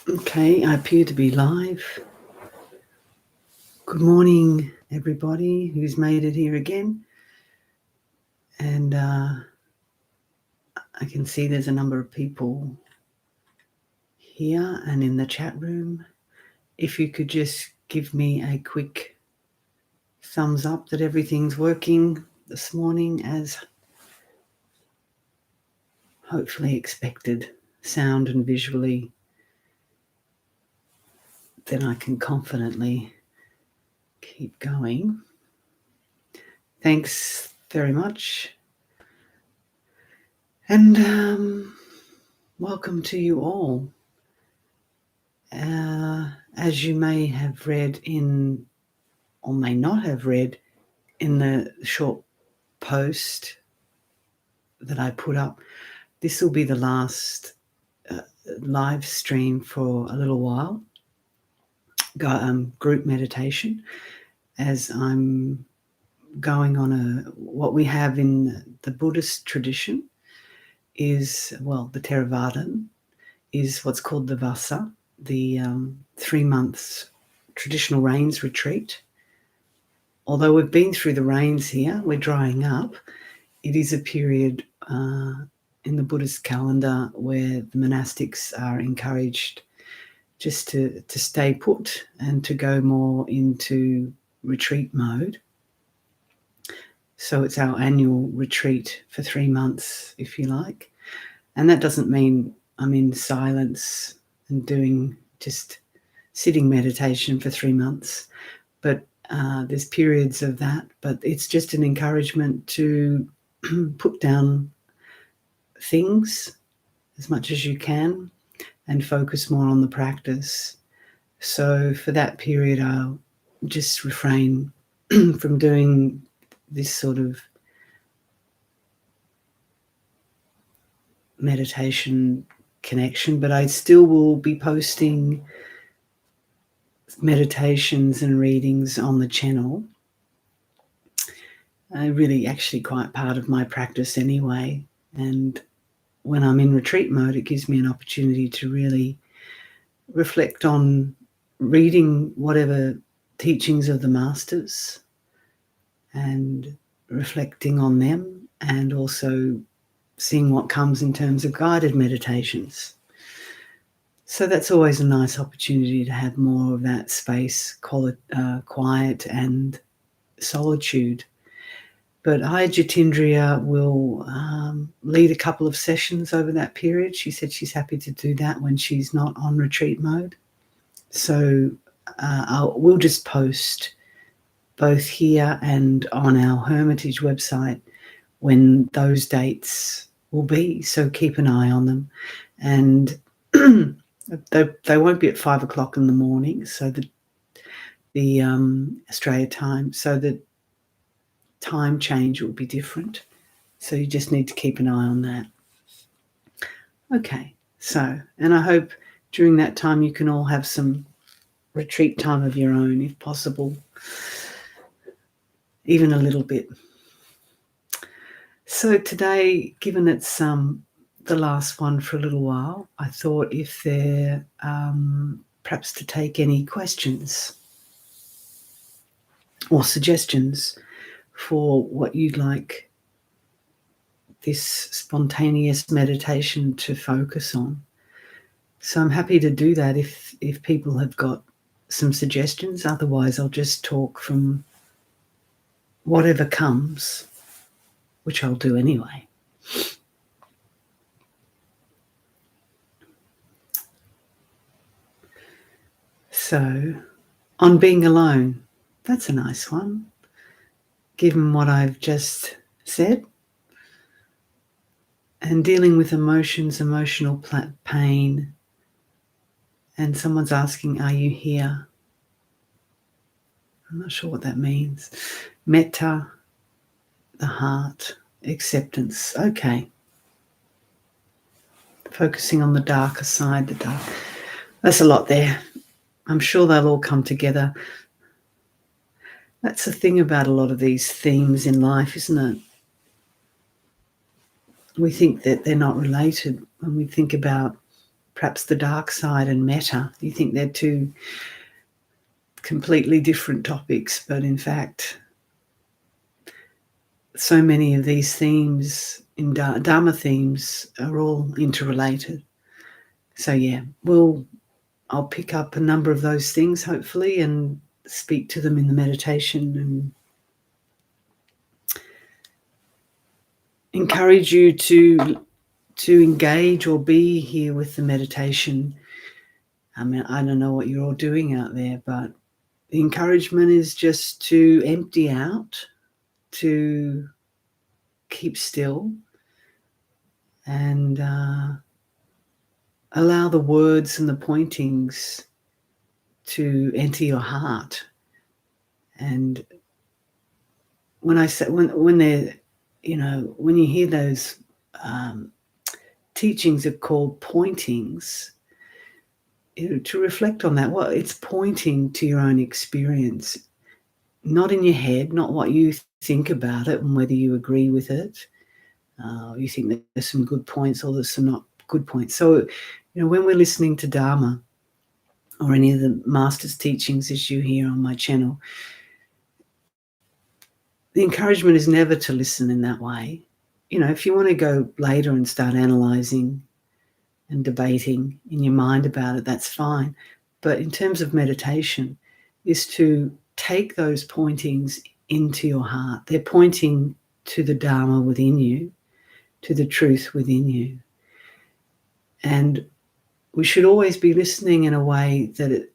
Okay, I appear to be live. Good morning, everybody who's made it here again. And I can see there's a number of people here and in the chat room. If you could just give me a quick thumbs up that everything's working this morning as hopefully expected, sound and visually, then I can confidently keep going. Thanks very much. And welcome to you all. As you may have read in, or may not have read in the short post that I put up, this will be the last live stream for a little while, group meditation, as I'm going on what we have in the Buddhist tradition is, well, the Theravada is what's called the Vasa, the 3 months traditional rains retreat. Although we've been through the rains here, we're drying up. It is a period in the Buddhist calendar where the monastics are encouraged just to stay put and to go more into retreat mode. So it's our annual retreat for 3 months, if you like. And that doesn't mean I'm in silence and doing just sitting meditation for 3 months, but there's periods of that. But it's just an encouragement to put down things as much as you can and focus more on the practice. So for that period, I'll just refrain from doing this sort of meditation connection, but I still will be posting meditations and readings on the channel. Really actually quite part of my practice anyway. And when I'm in retreat mode, it gives me an opportunity to really reflect on reading whatever teachings of the masters and reflecting on them, and also seeing what comes in terms of guided meditations. So that's always a nice opportunity to have more of that space, quiet and solitude. But Jatindriya will lead a couple of sessions over that period. She said she's happy to do that when she's not on retreat mode. So we'll just post both here and on our Hermitage website when those dates will be. So keep an eye on them. And they won't be at 5 o'clock in the morning, so the Australia time, so the time change will be different. So you just need to keep an eye on that. Okay, so, and I hope during that time you can all have some retreat time of your own, if possible, even a little bit. So today, given it's the last one for a little while, I thought if there perhaps to take any questions or suggestions for what you'd like this spontaneous meditation to focus on. So I'm happy to do that if people have got some suggestions. Otherwise, I'll just talk from whatever comes, which I'll do anyway. So, on being alone, that's a nice one, given what I've just said. And dealing with emotions, emotional pain, and someone's asking, are you here? I'm not sure what that means. Metta, the heart, acceptance. Okay. Focusing on the darker side, the dark. That's a lot there. I'm sure they'll all come together. That's the thing about a lot of these themes in life, isn't it? We think that they're not related when we think about perhaps the dark side and metta. You think they're two completely different topics, but in fact, so many of these themes in Dharma themes are all interrelated. So yeah, I'll pick up a number of those things hopefully and speak to them in the meditation and encourage you to engage or be here with the meditation. I mean, I don't know what you're all doing out there, but the encouragement is just to empty out, to keep still, and allow the words and the pointings to enter your heart. And when I say when they're, when you hear those teachings are called pointings, to reflect on that. Well, it's pointing to your own experience, not in your head, not what you think about it and whether you agree with it. You think that there's some good points or there's some not good points. So, when we're listening to Dharma or any of the Master's teachings as you hear on my channel, the encouragement is never to listen in that way. If you want to go later and start analysing and debating in your mind about it, that's fine. But in terms of meditation, is to take those pointings into your heart. They're pointing to the Dharma within you, to the truth within you. And we should always be listening in a way that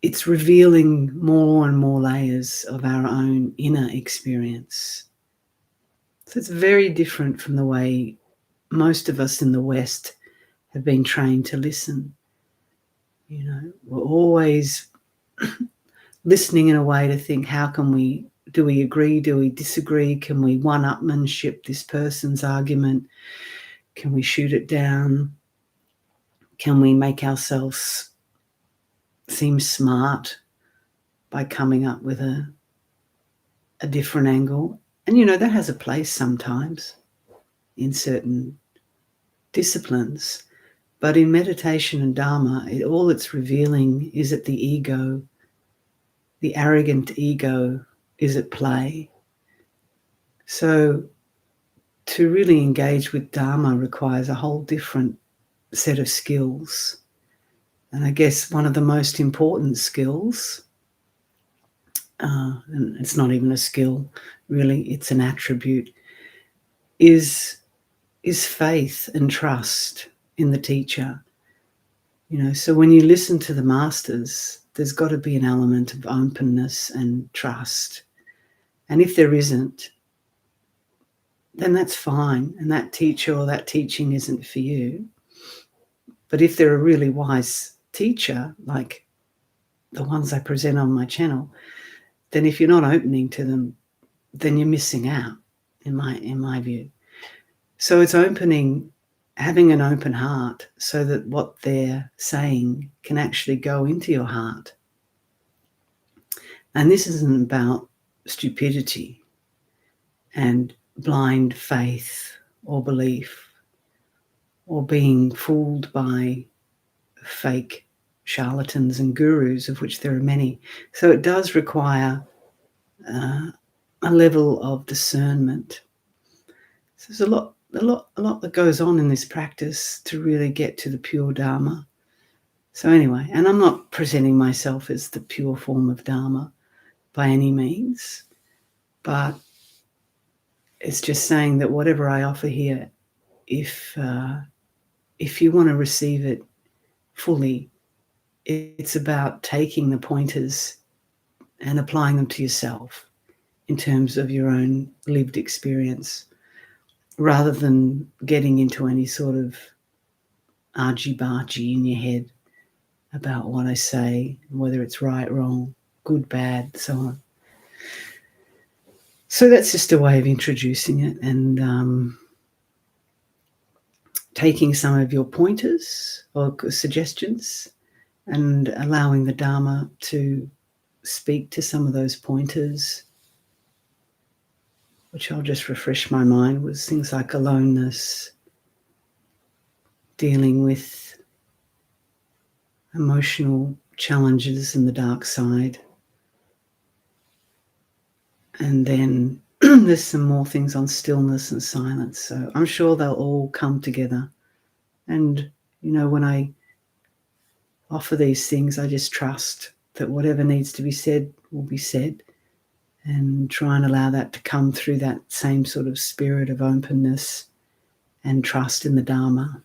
it's revealing more and more layers of our own inner experience. So it's very different from the way most of us in the West have been trained to listen. We're always listening in a way to think, do we agree, do we disagree, can we one-upmanship this person's argument, can we shoot it down, can we make ourselves seem smart by coming up with a different angle. And that has a place sometimes in certain disciplines. But in meditation and Dharma, all it's revealing is that the ego, the arrogant ego, is at play. So to really engage with Dharma requires a whole different set of skills. And I guess one of the most important skills, and it's not even a skill, really, it's an attribute, is faith and trust in the teacher. So when you listen to the masters, there's got to be an element of openness and trust. And if there isn't, then that's fine. And that teacher or that teaching isn't for you. But if they're a really wise teacher, like the ones I present on my channel, then if you're not opening to them, then you're missing out, in my view. So it's having an open heart so that what they're saying can actually go into your heart. And this isn't about stupidity and blind faith or belief or being fooled by fake charlatans and gurus, of which there are many. So it does require a level of discernment. So there's a lot that goes on in this practice to really get to the pure Dharma. So anyway, and I'm not presenting myself as the pure form of Dharma by any means, but it's just saying that whatever I offer here, if you want to receive it fully, it's about taking the pointers and applying them to yourself in terms of your own lived experience, rather than getting into any sort of argy-bargy in your head about what I say, whether it's right, wrong, good, bad, so on. So that's just a way of introducing it and taking some of your pointers or suggestions and allowing the Dharma to speak to some of those pointers, which I'll just refresh my mind with things like aloneness, dealing with emotional challenges and the dark side. And then there's some more things on stillness and silence. So I'm sure they'll all come together. And, when I offer these things, I just trust that whatever needs to be said will be said, and try and allow that to come through that same sort of spirit of openness and trust in the Dharma.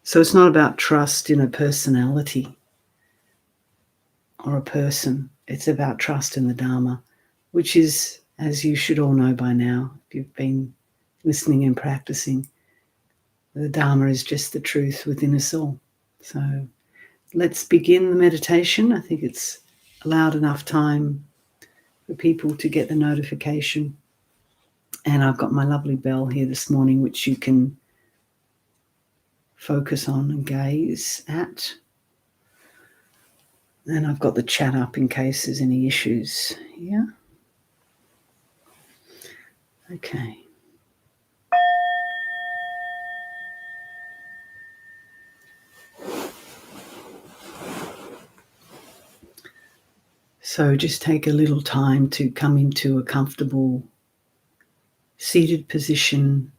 So it's not about trust in a personality or a person. It's about trust in the Dharma, which is, as you should all know by now, if you've been listening and practicing, the Dharma is just the truth within us all. So let's begin the meditation. I think it's allowed enough time for people to get the notification. And I've got my lovely bell here this morning, which you can focus on and gaze at. And I've got the chat up in case there's any issues. Yeah. Okay. So just take a little time to come into a comfortable seated position.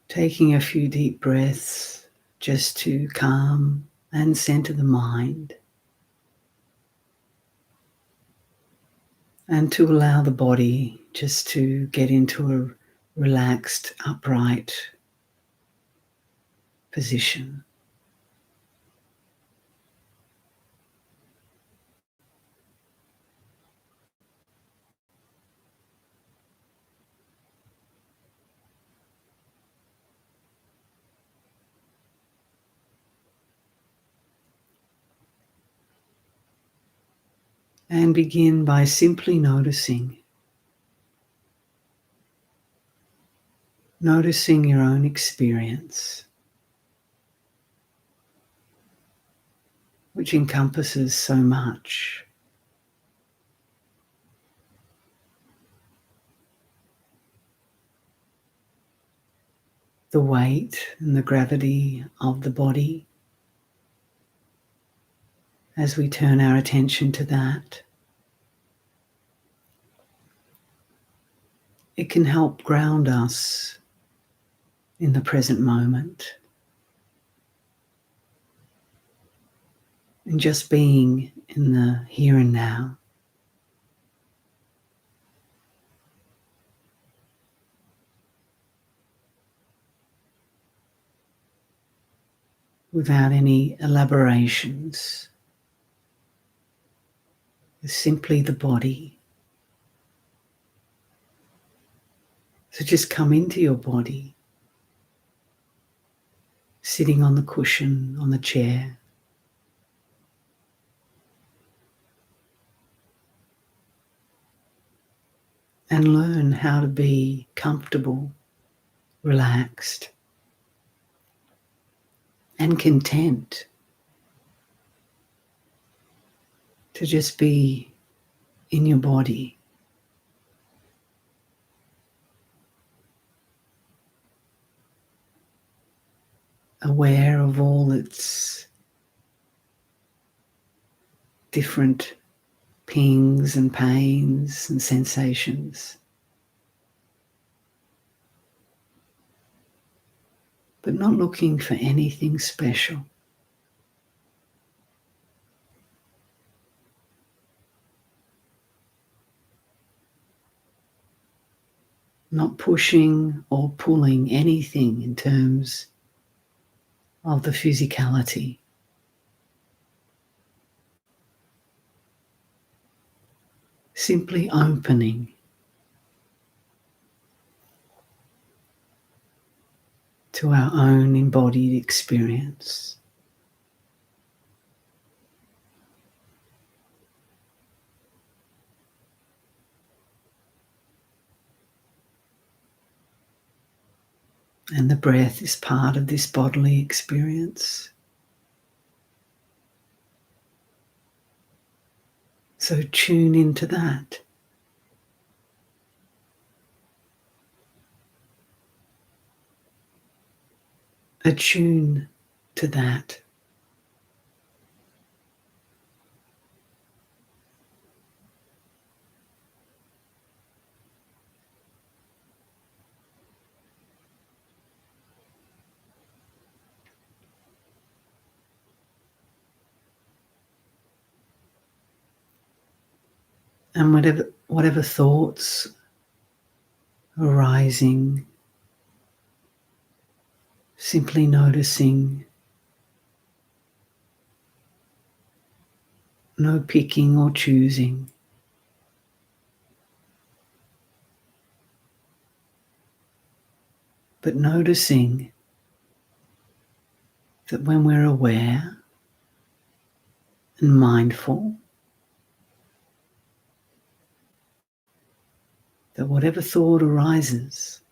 Taking a few deep breaths just to calm and center the mind, and to allow the body just to get into a relaxed, upright position. And begin by simply noticing your own experience, which encompasses so much. The weight and the gravity of the body, as we turn our attention to that, it can help ground us in the present moment, and just being in the here and now. Without any elaborations, it's simply the body. So just come into your body, sitting on the cushion, on the chair. And learn how to be comfortable, relaxed, and content to just be in your body. Aware of all its different pings and pains and sensations, but not looking for anything special. Not pushing or pulling anything in terms of the physicality. Simply opening to our own embodied experience. And the breath is part of this bodily experience. So tune into that. attune to that. And whatever thoughts arising, simply noticing, no picking or choosing, but noticing that when we're aware and mindful, that whatever thought arises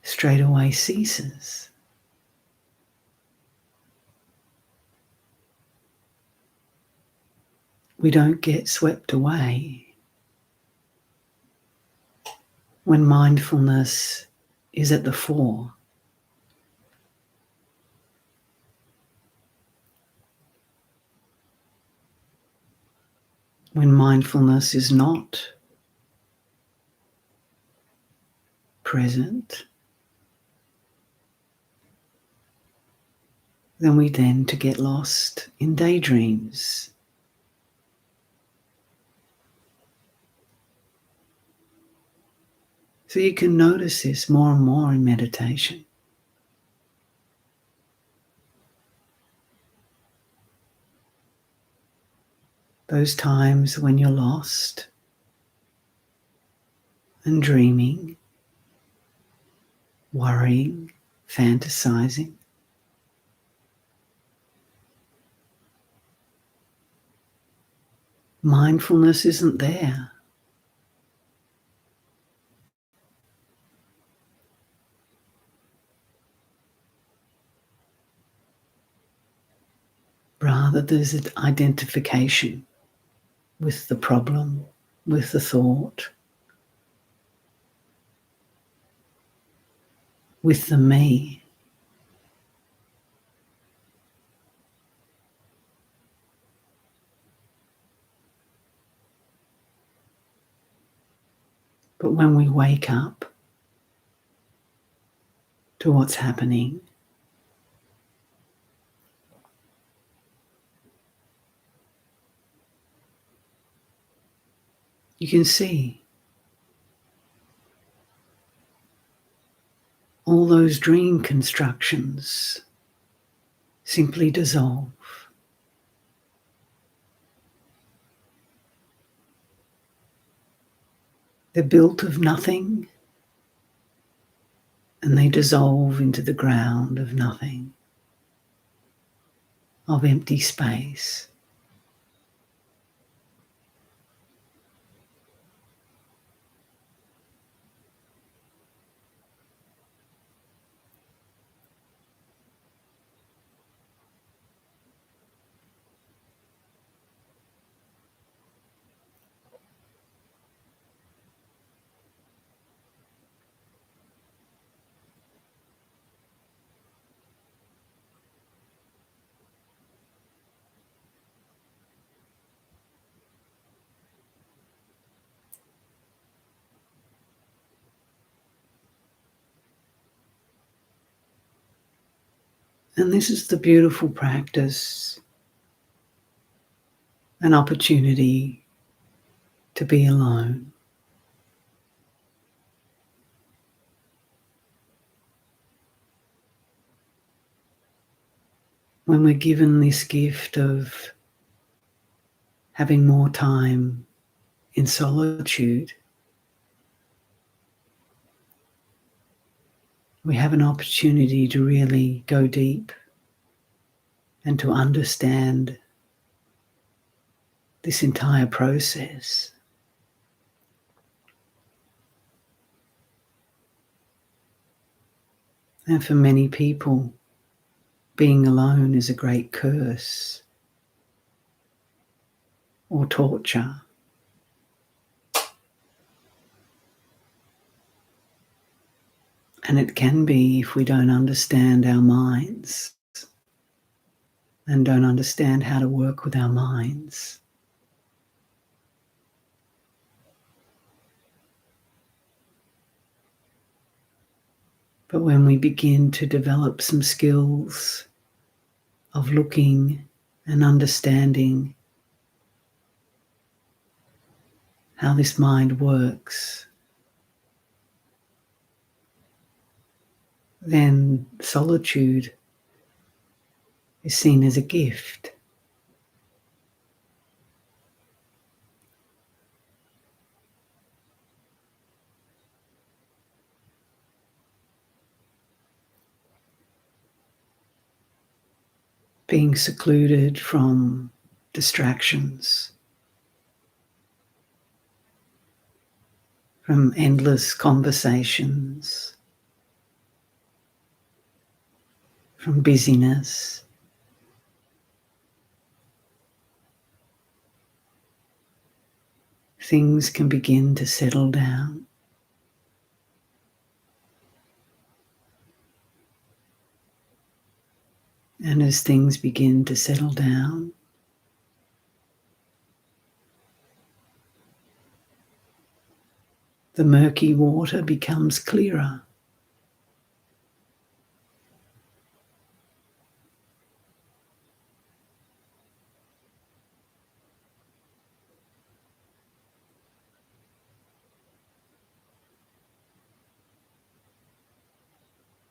straight away ceases. We don't get swept away. When mindfulness is at the fore, when mindfulness is not present, then we tend to get lost in daydreams. So you can notice this more and more in meditation. Those times when you're lost and dreaming, worrying, fantasizing. Mindfulness isn't there. Rather, there's an identification with the problem, with the thought, with the me. But when we wake up to what's happening, you can see all those dream constructions simply dissolve. They're built of nothing and they dissolve into the ground of nothing, of empty space. And this is the beautiful practice, an opportunity to be alone. When we're given this gift of having more time in solitude, we have an opportunity to really go deep and to understand this entire process. And for many people, being alone is a great curse or torture. And it can be if we don't understand our minds and don't understand how to work with our minds. But when we begin to develop some skills of looking and understanding how this mind works, then solitude is seen as a gift. Being secluded from distractions, from endless conversations, from busyness. Things can begin to settle down. And as things begin to settle down, the murky water becomes clearer.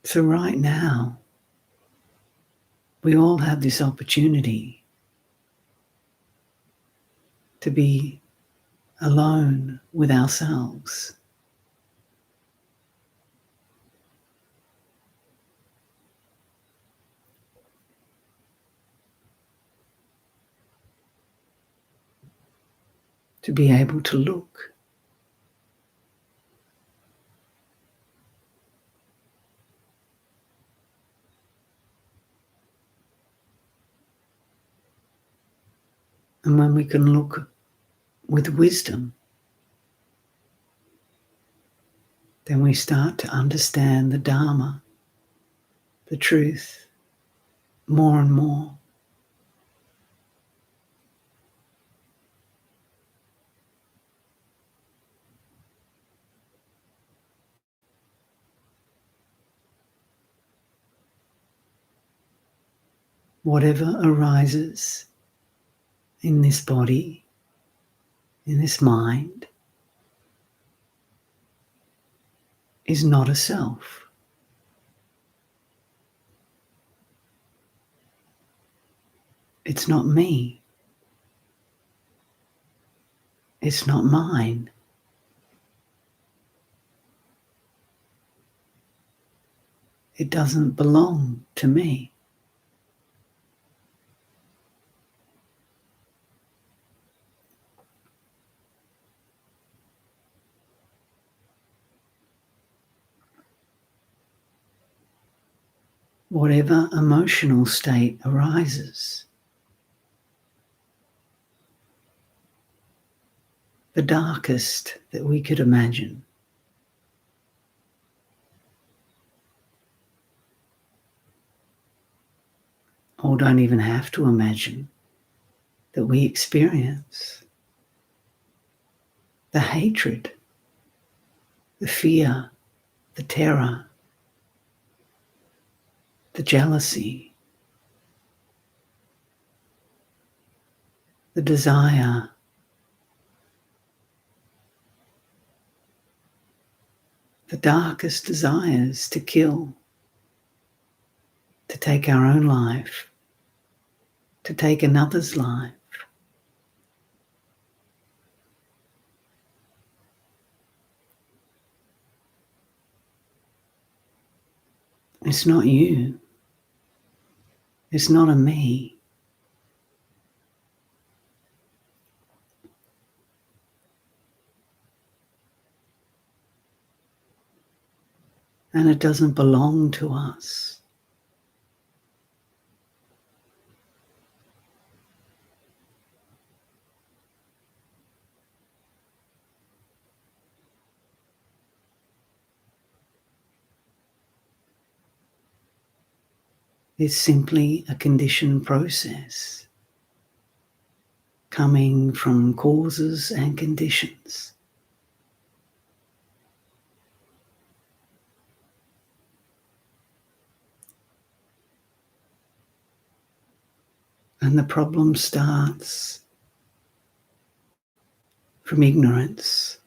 So right now, we all have this opportunity to be alone with ourselves. To be able to look. And when we can look with wisdom, then we start to understand the Dharma, the truth, more and more. Whatever arises in this body, in this mind, is not a self. It's not me. It's not mine. It doesn't belong to me. Whatever emotional state arises, the darkest that we could imagine, or don't even have to imagine, that we experience, the hatred, the fear, the terror, the jealousy, the desire, the darkest desires to kill, to take our own life, to take another's life. It's not you. It's not a me. And it doesn't belong to us. is simply a conditioned process coming from causes and conditions. And the problem starts from ignorance.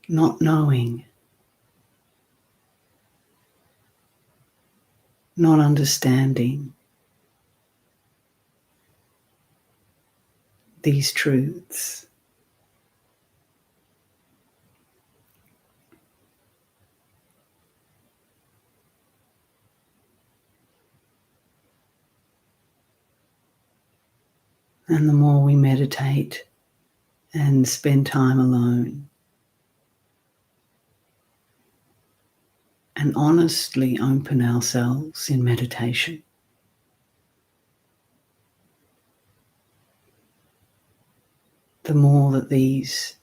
Not knowing, not understanding these truths. And the more we meditate and spend time alone and honestly open ourselves in meditation, the more that these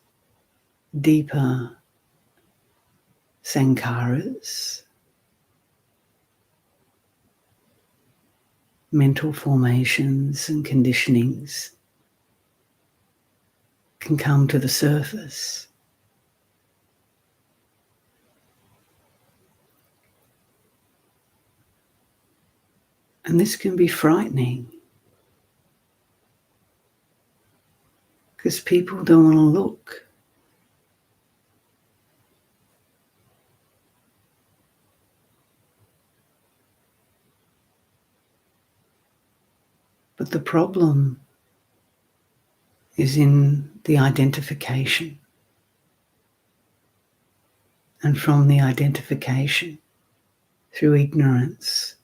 deeper sankharas, mental formations and conditionings can come to the surface. And this can be frightening because people don't want to look. But the problem is in the identification. And from the identification, through ignorance,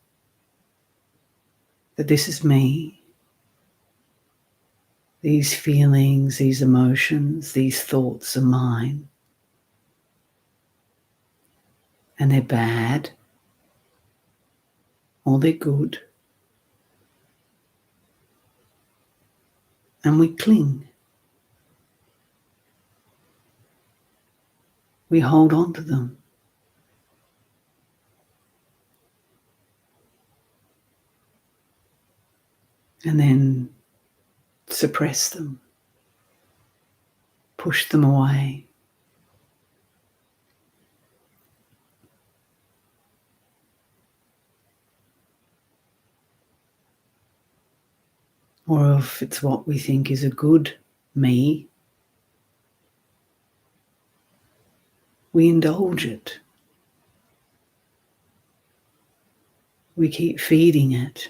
that this is me, these feelings, these emotions, these thoughts are mine, and they're bad or they're good, and we cling. We hold on to them. And then suppress them, push them away. Or if it's what we think is a good me, we indulge it. We keep feeding it,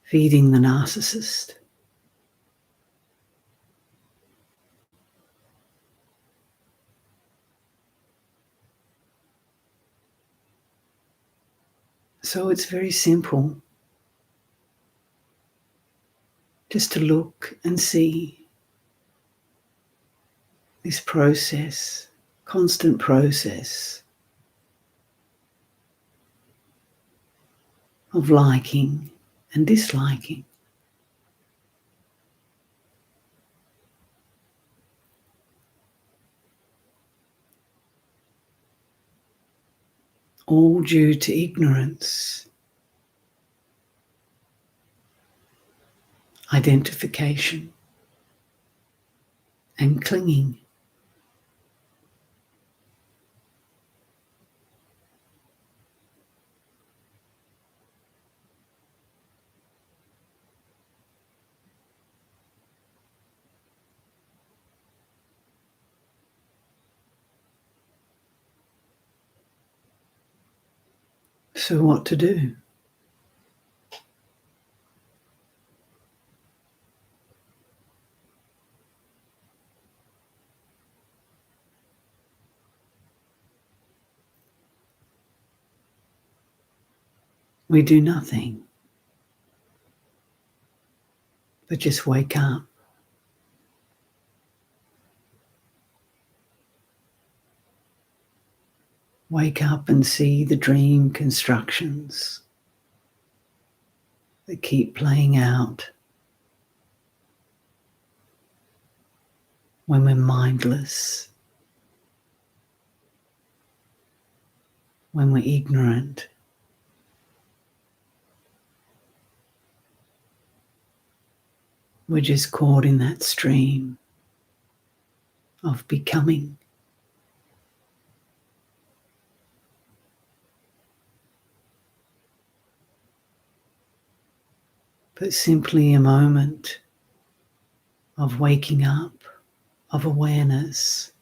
feeding the narcissist. So it's very simple just to look and see this process, constant process of liking and disliking. All due to ignorance, identification, and clinging. So what to do? We do nothing but just wake up. Wake up and see the dream constructions that keep playing out when we're mindless, when we're ignorant. We're just caught in that stream of becoming. But simply a moment of waking up, of awareness,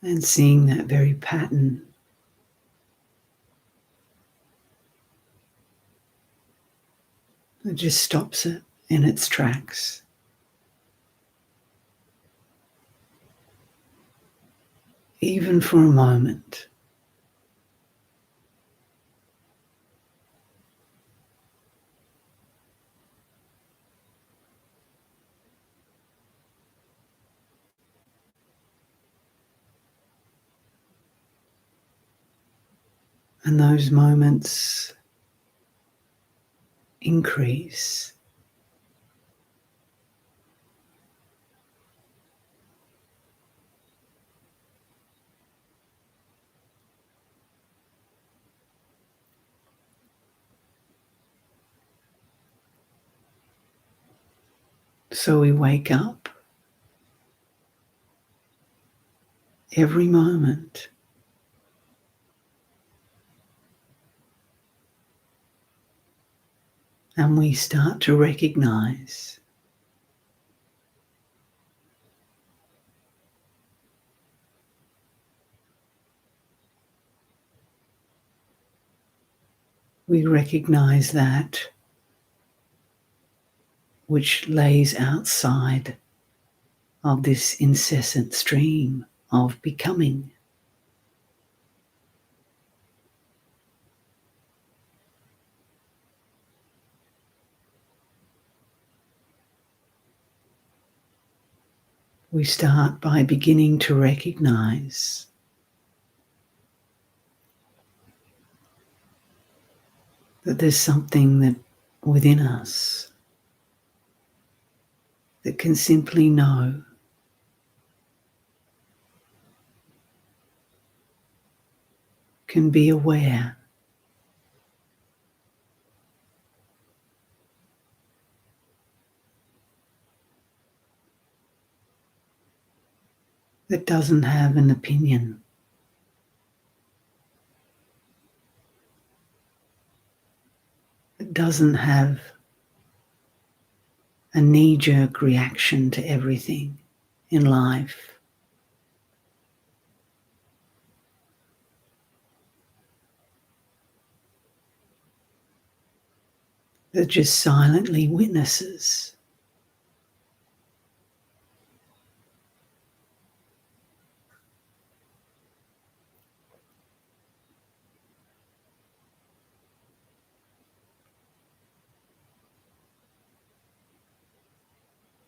and seeing that very pattern. It just stops it in its tracks. Even for a moment. And those moments increase. So we wake up every moment and we start to recognize that which lays outside of this incessant stream of becoming. We start by beginning to recognize that there's something that within us that can simply know, can be aware, that doesn't have an opinion, that doesn't have a knee-jerk reaction to everything in life, that just silently witnesses.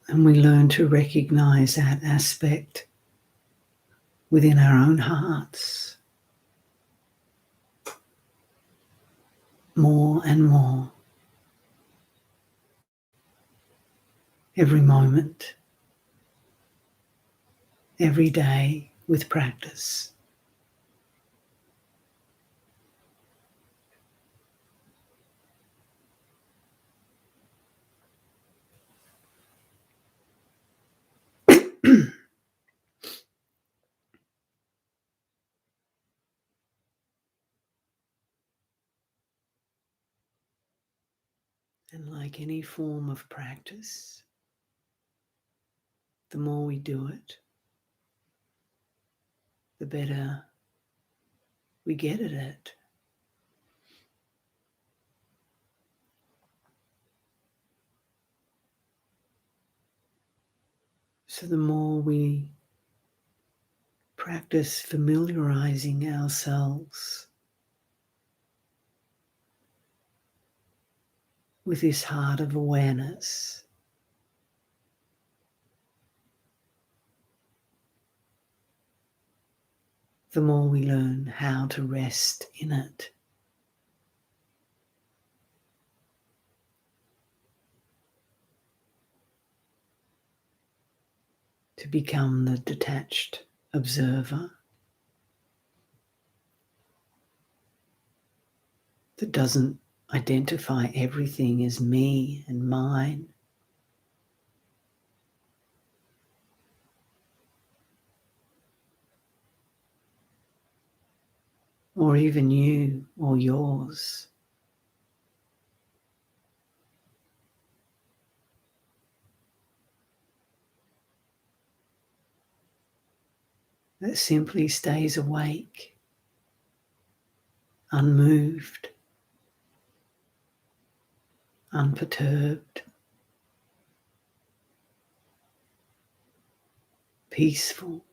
And we learn to recognize that aspect within our own hearts more and more every moment, every day with practice. And like any form of practice, the more we do it, the better we get at it. So the more we practice familiarizing ourselves with this heart of awareness, the more we learn how to rest in it. to become the detached observer that doesn't identify everything as me and mine, or even you or yours. That simply stays awake, unmoved, unperturbed, peaceful,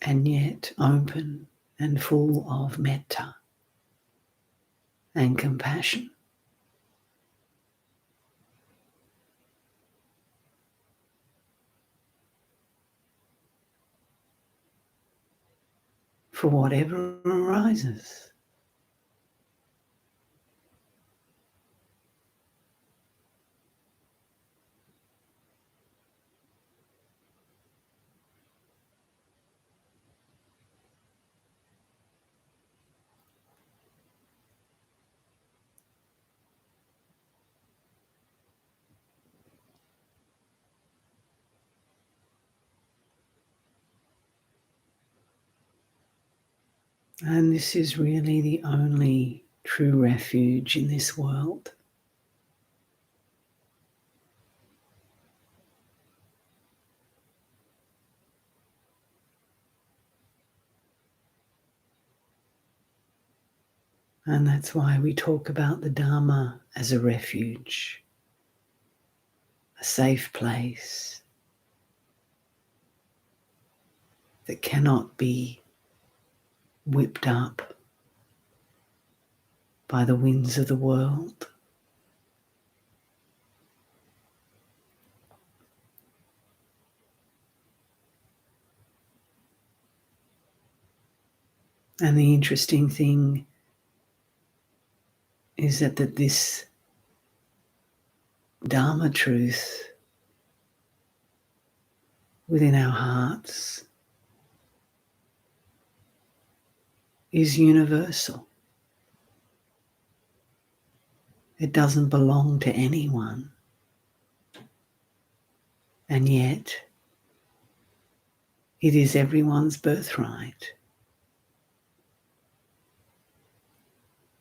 and yet open and full of metta and compassion. For whatever arises. And this is really the only true refuge in this world. And that's why we talk about the Dharma as a refuge, a safe place that cannot be whipped up by the winds of the world. And the interesting thing is that this Dharma truth within our hearts is universal. It doesn't belong to anyone. And yet, it is everyone's birthright.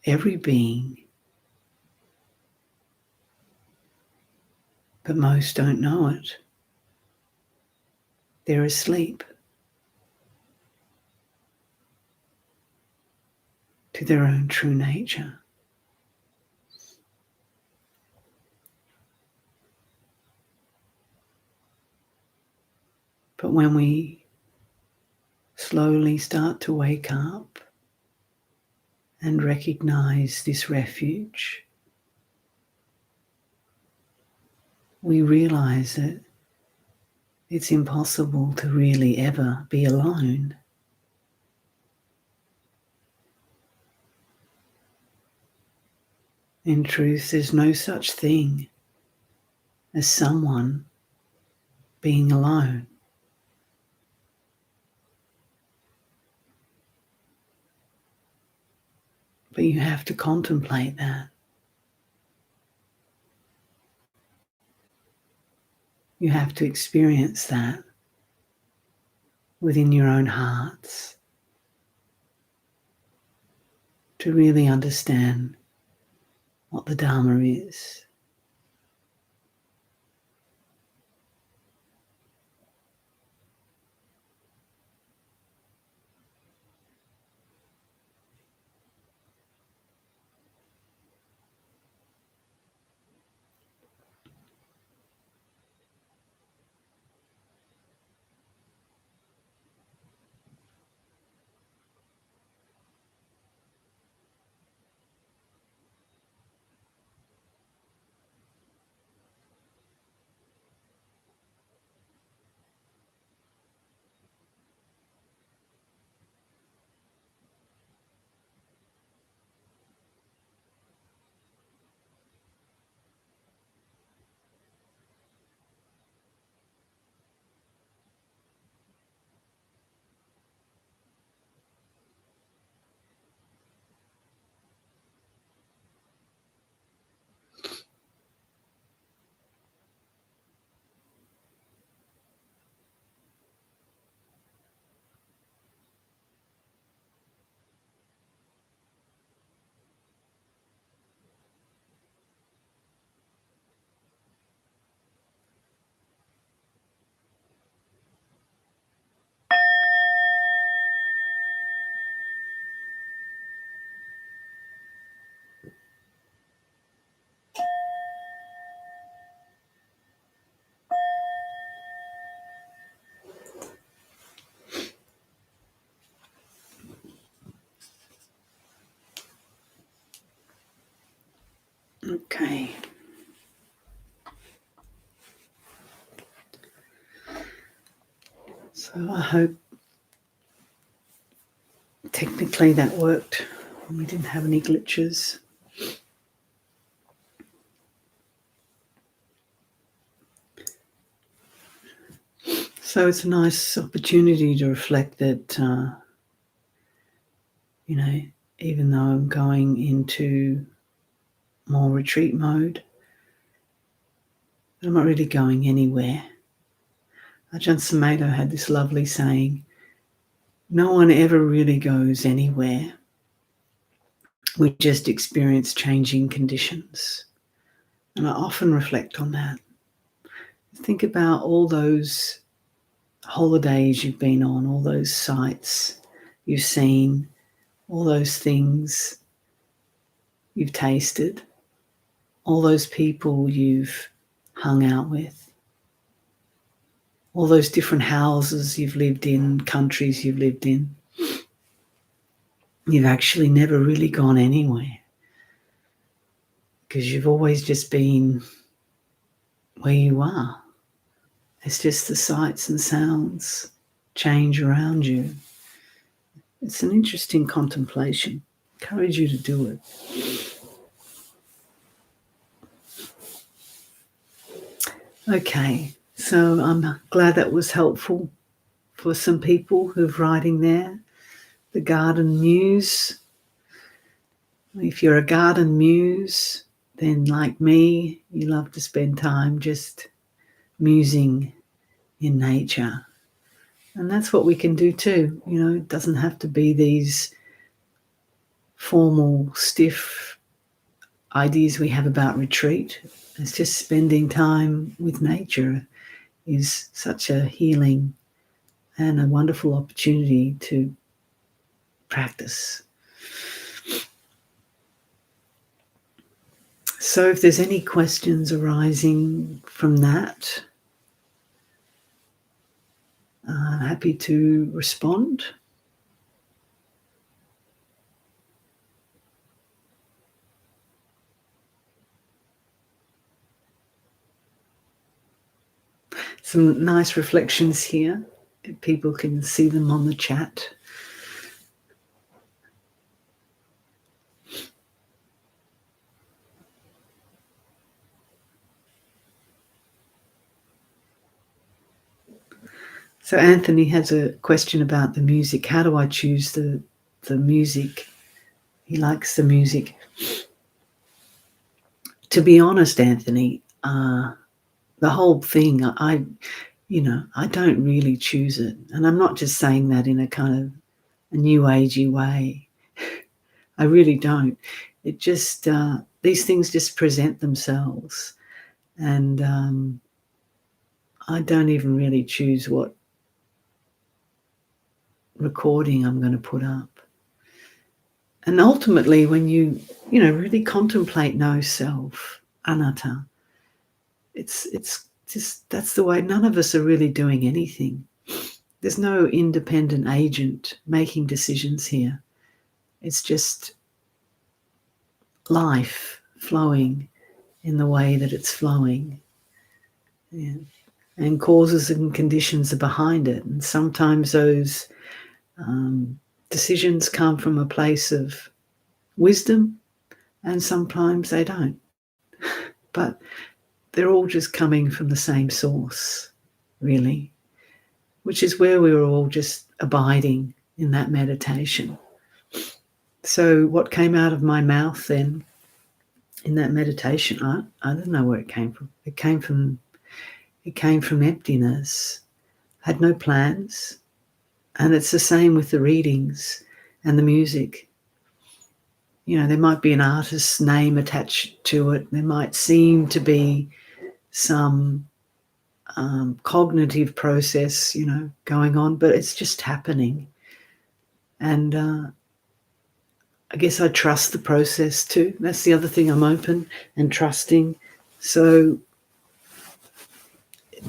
Every being, but most don't know it. They're asleep to their own true nature. But when we slowly start to wake up and recognize this refuge, we realize that it's impossible to really ever be alone. In truth, there's no such thing as someone being alone. But you have to contemplate that. You have to experience that within your own hearts to really understand what the Dharma is. Okay. So I hope technically that worked and we didn't have any glitches. So it's a nice opportunity to reflect that, even though I'm going into more retreat mode, I'm not really going anywhere. Ajahn Sumedho had this lovely saying, no one ever really goes anywhere. We just experience changing conditions. And I often reflect on that. Think about all those holidays you've been on, all those sights you've seen, all those things you've tasted, all those people you've hung out with, all those different houses you've lived in, countries you've lived in. You've actually never really gone anywhere because you've always just been where you are. It's just the sights and sounds change around you. It's an interesting contemplation. I encourage you to do it. Okay, so I'm glad that was helpful for some people who've writing there. The garden muse. If you're a garden muse, then like me, you love to spend time just musing in nature. And that's what we can do too. It doesn't have to be these formal, stiff ideas we have about retreat. It's just spending time with nature is such a healing and a wonderful opportunity to practice. So if there's any questions arising from that, I'm happy to respond. Some nice reflections here. People can see them on the chat. So Anthony has a question about the music. How do I choose the music? He likes the music. To be honest, Anthony, the whole thing, I don't really choose it. And I'm not just saying that in a kind of a new agey way. I really don't. It just, these things just present themselves. And I don't even really choose what recording I'm going to put up. And ultimately, when you really contemplate no self, anatta, it's just, that's the way. None of us are really doing anything. There's no independent agent making decisions here. It's just life flowing in the way that it's flowing. Yeah. And causes and conditions are behind it. And sometimes those decisions come from a place of wisdom, and sometimes they don't. But they're all just coming from the same source, really, which is where we were all just abiding in that meditation. So what came out of my mouth then in that meditation, I don't know where it came from. It came from emptiness. Had no plans. And it's the same with the readings and the music. There might be an artist's name attached to it. There might seem to be some cognitive process, going on, but it's just happening. And I guess I trust the process too. That's the other thing. I'm open and trusting. So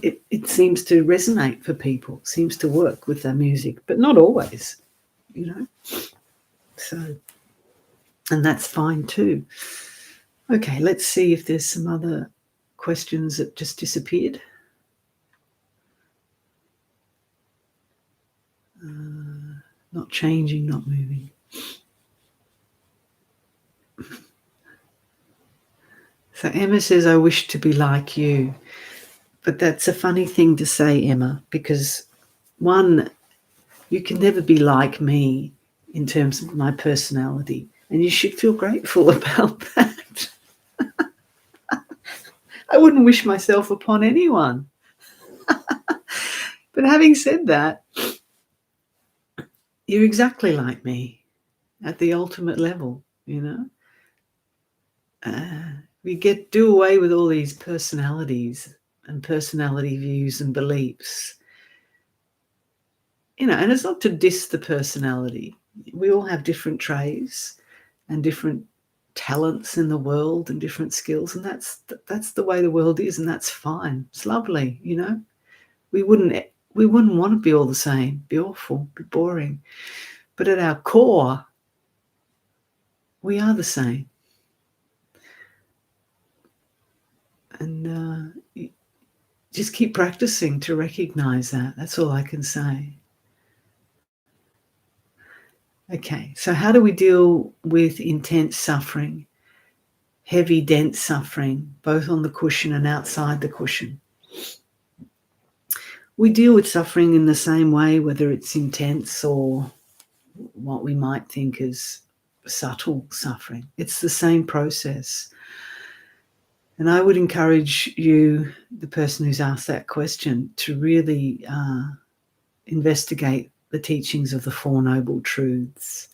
it seems to resonate for people, seems to work with their music, but not always, So, and that's fine too. Okay, let's see if there's some other questions that just disappeared. Not changing, not moving. So Emma says, I wish to be like you. But that's a funny thing to say, Emma, because one, you can never be like me in terms of my personality. And you should feel grateful about that. I wouldn't wish myself upon anyone. But having said that, you're exactly like me at the ultimate level, you know. We do away with all these personalities and personality views and beliefs, you know, and it's not to diss the personality. We all have different traits and different talents in the world and different skills, and that's the way the world is, and that's fine. It's lovely, you know. We wouldn't want to be all the same. Be awful, be boring. But at our core, we are the same. And just keep practicing to recognize that. That's all I can say. Okay, so how do we deal with intense suffering, heavy, dense suffering, both on the cushion and outside the cushion? We deal with suffering in the same way, whether it's intense or what we might think is subtle suffering. It's the same process. And I would encourage you, the person who's asked that question, to really investigate the teachings of the Four Noble Truths.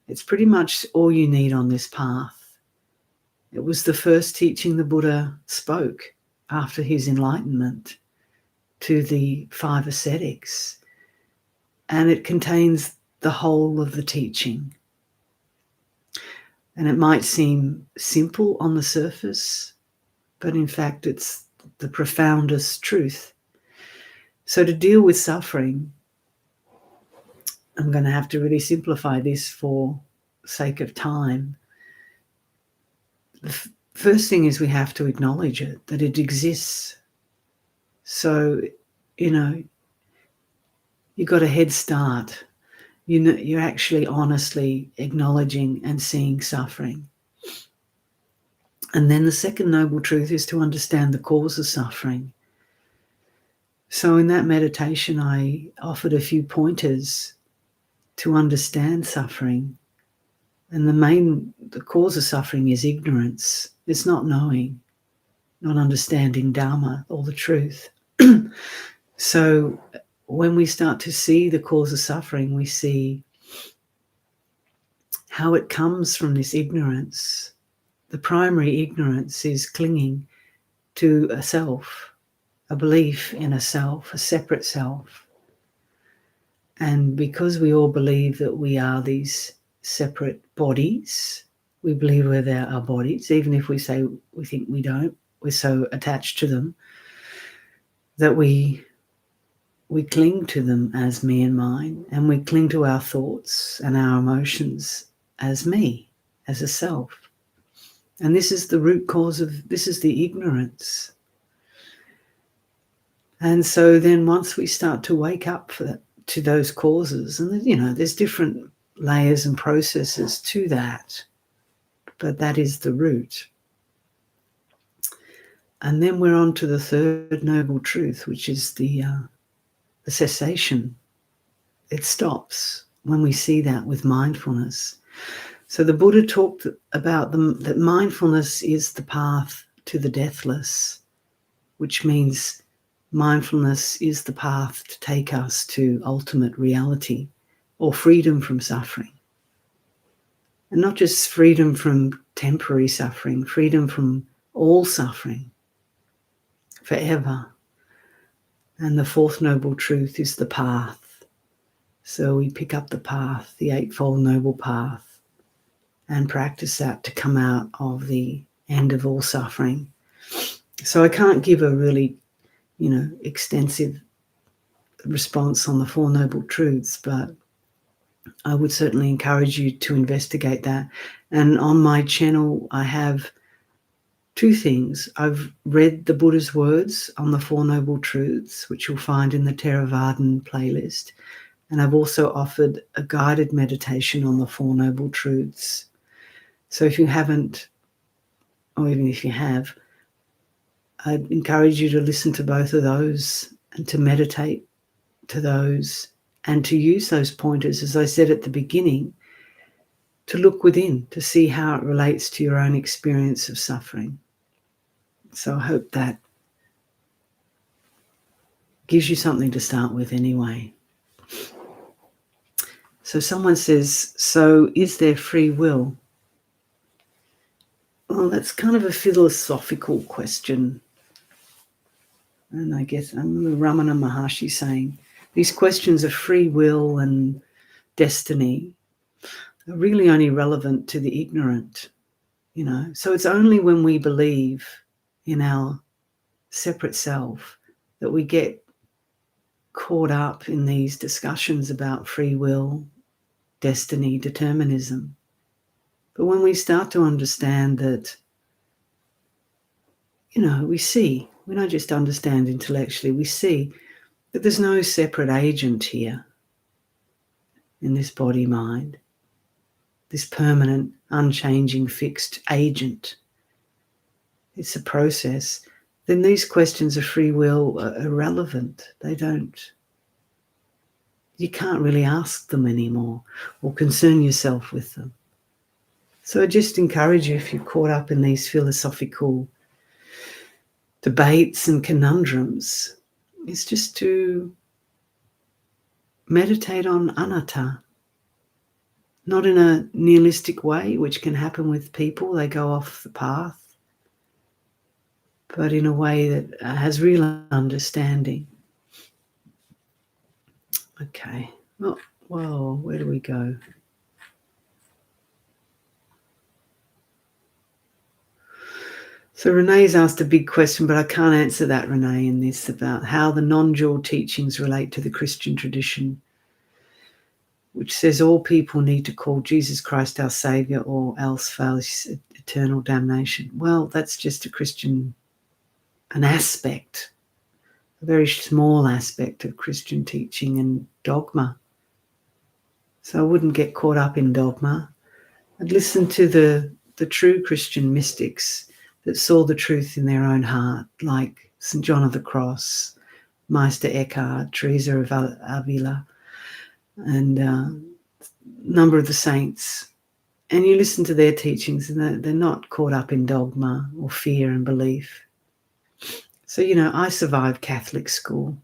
It's pretty much all you need on this path. It was the first teaching the Buddha spoke after his enlightenment to the 5 ascetics. And it contains the whole of the teaching. And it might seem simple on the surface, but in fact it's the profoundest truth. So to deal with suffering, I'm going to have to really simplify this for sake of time. The first thing is we have to acknowledge it, that it exists. So, you know, you got a head start. You know, you're actually honestly acknowledging and seeing suffering. And then the second noble truth is to understand the cause of suffering. So in that meditation, I offered a few pointers to understand suffering. And the cause of suffering is ignorance. It's not knowing, not understanding Dharma or the truth. So when we start to see the cause of suffering, we see how it comes from this ignorance. The primary ignorance is clinging to a self, a belief in a self, a separate self. And because we all believe that we are these separate bodies, we believe we're our bodies, even if we say we think we don't, we're so attached to them that we cling to them as me and mine, and we cling to our thoughts and our emotions as me, as a self. And this is the root cause this is the ignorance. And so then once we start to wake up to those causes, and you know, there's different layers and processes to that, but that is the root. And then we're on to the third noble truth, which is the cessation. It stops when we see that with mindfulness. So the Buddha talked about that mindfulness is the path to the deathless, which means mindfulness is the path to take us to ultimate reality or freedom from suffering. And not just freedom from temporary suffering, freedom from all suffering forever. And the fourth noble truth is the path. So we pick up the path, the Eightfold Noble Path, and practice that to come out of the end of all suffering. So I can't give a really, you know, extensive response on the Four Noble Truths, but I would certainly encourage you to investigate that. And on my channel, I have Two things. I've read the Buddha's words on the Four Noble Truths, which you'll find in the Theravadan playlist. And I've also offered a guided meditation on the Four Noble Truths. So if you haven't, or even if you have, I'd encourage you to listen to both of those and to meditate to those and to use those pointers, as I said at the beginning, to look within, to see how it relates to your own experience of suffering. So I hope that gives you something to start with anyway. So someone says, so is there free will? Well, that's kind of a philosophical question. And I guess Ramana Maharshi saying these questions of free will and destiny are really only relevant to the ignorant, you know. So it's only when we believe in our separate self that we get caught up in these discussions about free will, destiny, determinism. But when we start to understand that, you know, we don't just understand intellectually, we see that there's no separate agent here in this body-mind, this permanent, unchanging, fixed agent. It's a process. Then these questions of free will are irrelevant. You can't really ask them anymore or concern yourself with them. So I just encourage you, if you're caught up in these philosophical debates and conundrums, is just to meditate on anatta, not in a nihilistic way, which can happen with people, they go off the path, but in a way that has real understanding. Okay, well, where do we go? So Renee's asked a big question, but I can't answer that, Renee, in this, about how the non-dual teachings relate to the Christian tradition, which says all people need to call Jesus Christ our Saviour or else face eternal damnation. Well, that's just an aspect, a very small aspect of Christian teaching and dogma. So I wouldn't get caught up in dogma. I'd listen to the true Christian mystics that saw the truth in their own heart, like St. John of the Cross, Meister Eckhart, Teresa of Avila, and a number of the saints. And you listen to their teachings and they're not caught up in dogma or fear and belief. So, you know, I survived Catholic school,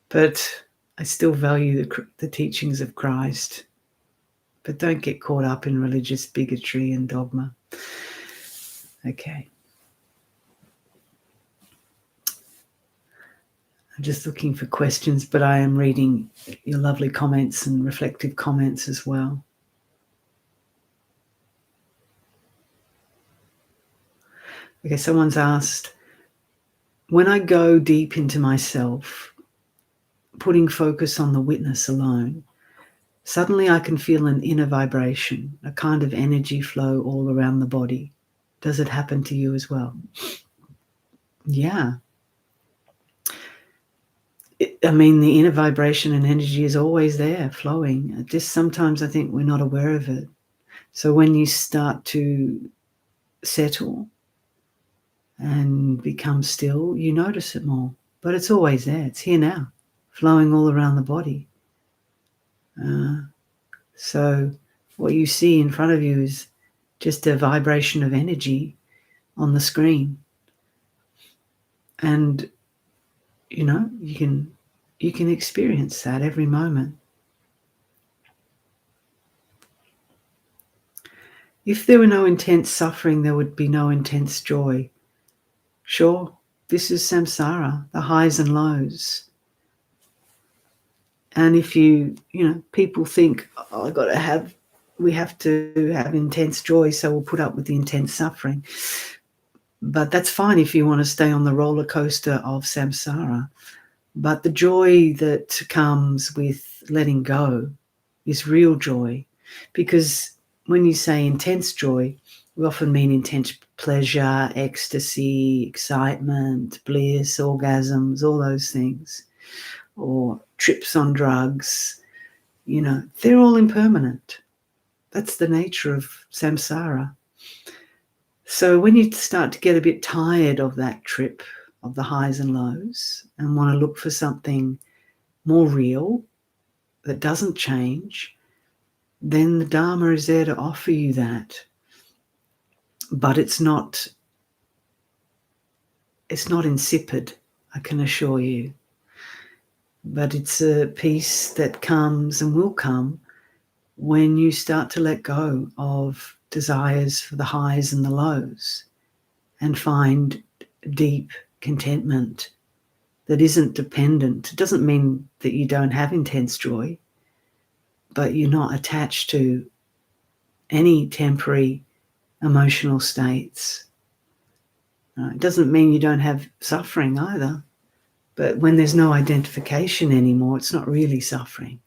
but I still value the teachings of Christ. But don't get caught up in religious bigotry and dogma. Okay. I'm just looking for questions, but I am reading your lovely comments and reflective comments as well. Okay, someone's asked, when I go deep into myself, putting focus on the witness alone, suddenly I can feel an inner vibration, a kind of energy flow all around the body. Does it happen to you as well? Yeah. I mean, the inner vibration and energy is always there, flowing. Just sometimes I think we're not aware of it. So when you start to settle and become still, you notice it more. But it's always there. It's here now, flowing all around the body. So what you see in front of you is just a vibration of energy on the screen. And, you know, you can experience that every moment. If there were no intense suffering, there would be no intense joy. Sure, this is samsara, the highs and lows. And if people think, oh, we have to have intense joy, so we'll put up with the intense suffering. But that's fine if you want to stay on the roller coaster of samsara. But the joy that comes with letting go is real joy. Because when you say intense joy, We often mean intense pleasure, ecstasy, excitement, bliss, orgasms, all those things, or trips on drugs. They're all impermanent. That's the nature of samsara. So when you start to get a bit tired of that trip, of the highs and lows, and want to look for something more real that doesn't change, then the Dharma is there to offer you that. But it's not insipid, I can assure you. But it's a peace that comes and will come when you start to let go of desires for the highs and the lows and find deep contentment that isn't dependent. It doesn't mean that you don't have intense joy, but you're not attached to any temporary emotional states. It doesn't mean you don't have suffering either, but when there's no identification anymore, it's not really suffering.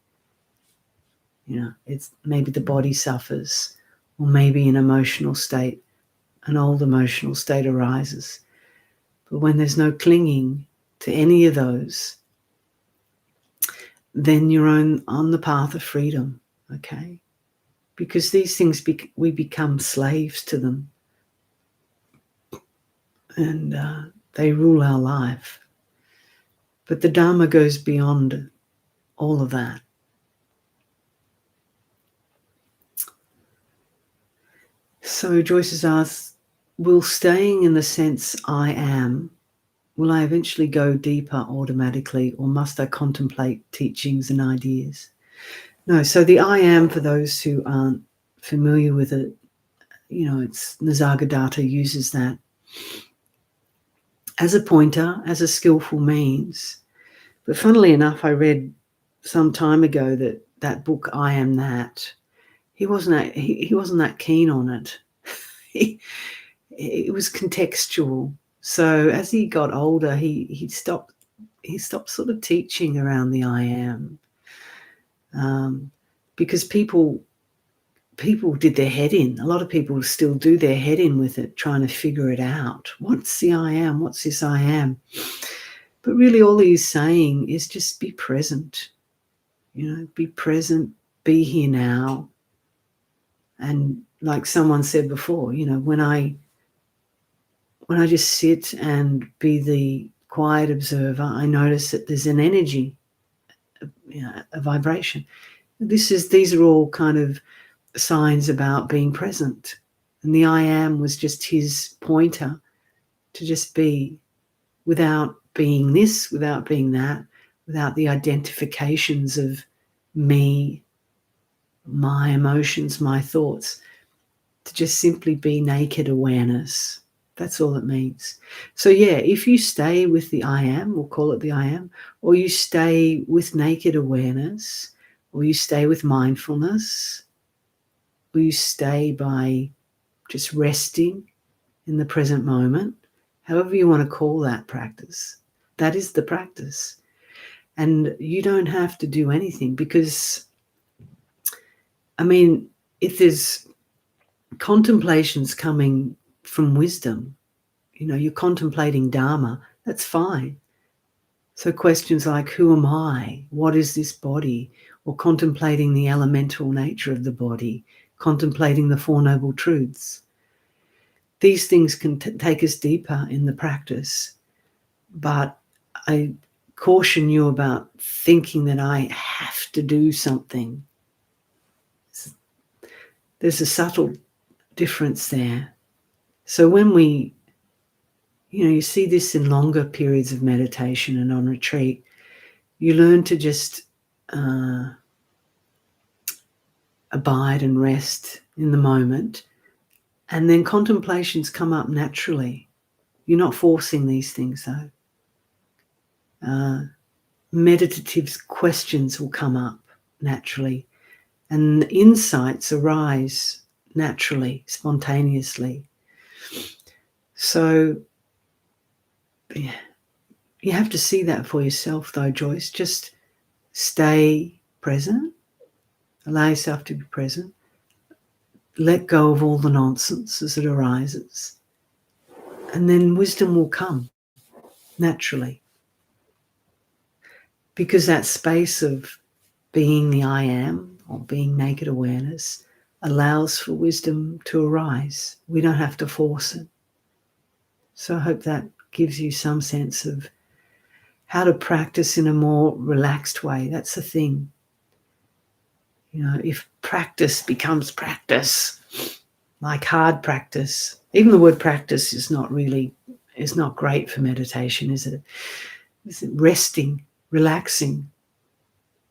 It's maybe the body suffers, or maybe an emotional state, an old emotional state arises. But when there's no clinging to any of those, then you're on the path of freedom, okay? Because these things, we become slaves to them, and they rule our life. But the Dharma goes beyond all of that. So Joyce has asked, will staying in the sense I am, will I eventually go deeper automatically, or must I contemplate teachings and ideas? No, so the I am, for those who aren't familiar with it, it's Nisargadatta uses that as a pointer, as a skillful means. But funnily enough, I read some time ago that book, I Am That, he wasn't that keen on it. It was contextual. So as he got older, he stopped sort of teaching around the I am, because people did their head in. A lot of people still do their head in with it, trying to figure it out. What's the I am? What's this I am? But really all he's saying is just be present. Be present, be here now. And like someone said before, when I just sit and be the quiet observer, I notice that there's an energy, a vibration. These are all kind of signs about being present. And the I am was just his pointer to just be, without being this, without being that, without the identifications of me, my emotions, my thoughts, to just simply be naked awareness. That's all it means. So yeah, if you stay with the I am, we'll call it the I am, or you stay with naked awareness, or you stay with mindfulness, or you stay by just resting in the present moment, however you want to call that practice, that is the practice. And you don't have to do anything, because, if there's contemplations coming from wisdom, you're contemplating Dharma, that's fine. So questions like, who am I? What is this body? Or contemplating the elemental nature of the body, contemplating the Four Noble Truths. These things can take us deeper in the practice. But I caution you about thinking that I have to do something. There's a subtle difference there. So when we, you see this in longer periods of meditation and on retreat, you learn to just abide and rest in the moment, and then contemplations come up naturally. You're not forcing these things, though. Meditative questions will come up naturally, and insights arise naturally, spontaneously. So you have to see that for yourself, though, Joyce. Just stay present. Allow yourself to be present. let go of all the nonsense as it arises. And then wisdom will come naturally. Because that space of being the I am, or being naked awareness, allows for wisdom to arise. We don't have to force it. So I hope that gives you some sense of how to practice in a more relaxed way. That's the thing. You know, if practice becomes practice, like hard practice, even the word practice is not great for meditation, is it? Is it resting, relaxing,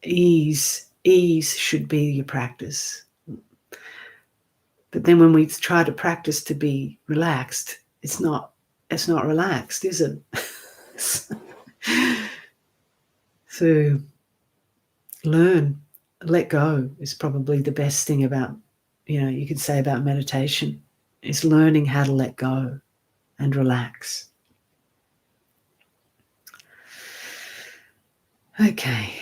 ease? Ease should be your practice. But then when we try to practice to be relaxed, it's not relaxed, is it? So learn, let go is probably the best thing about, you could say about meditation, is learning how to let go and relax. Okay.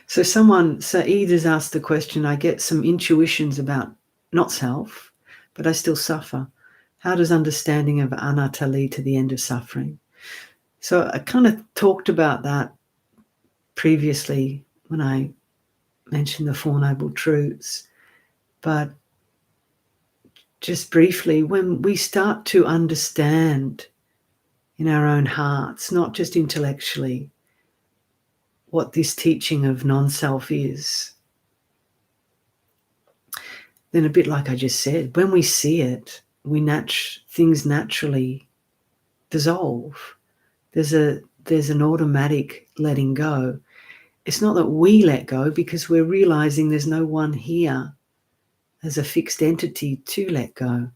So Saeed has asked the question, I get some intuitions about not self, but I still suffer. How does understanding of anatta lead to the end of suffering? So I kind of talked about that previously when I mentioned the Four Noble Truths. But just briefly, when we start to understand in our own hearts, not just intellectually, what this teaching of non-self is, then a bit like I just said, when we see it, things naturally dissolve. There's an automatic letting go. It's not that we let go, because we're realizing there's no one here as a fixed entity to let go,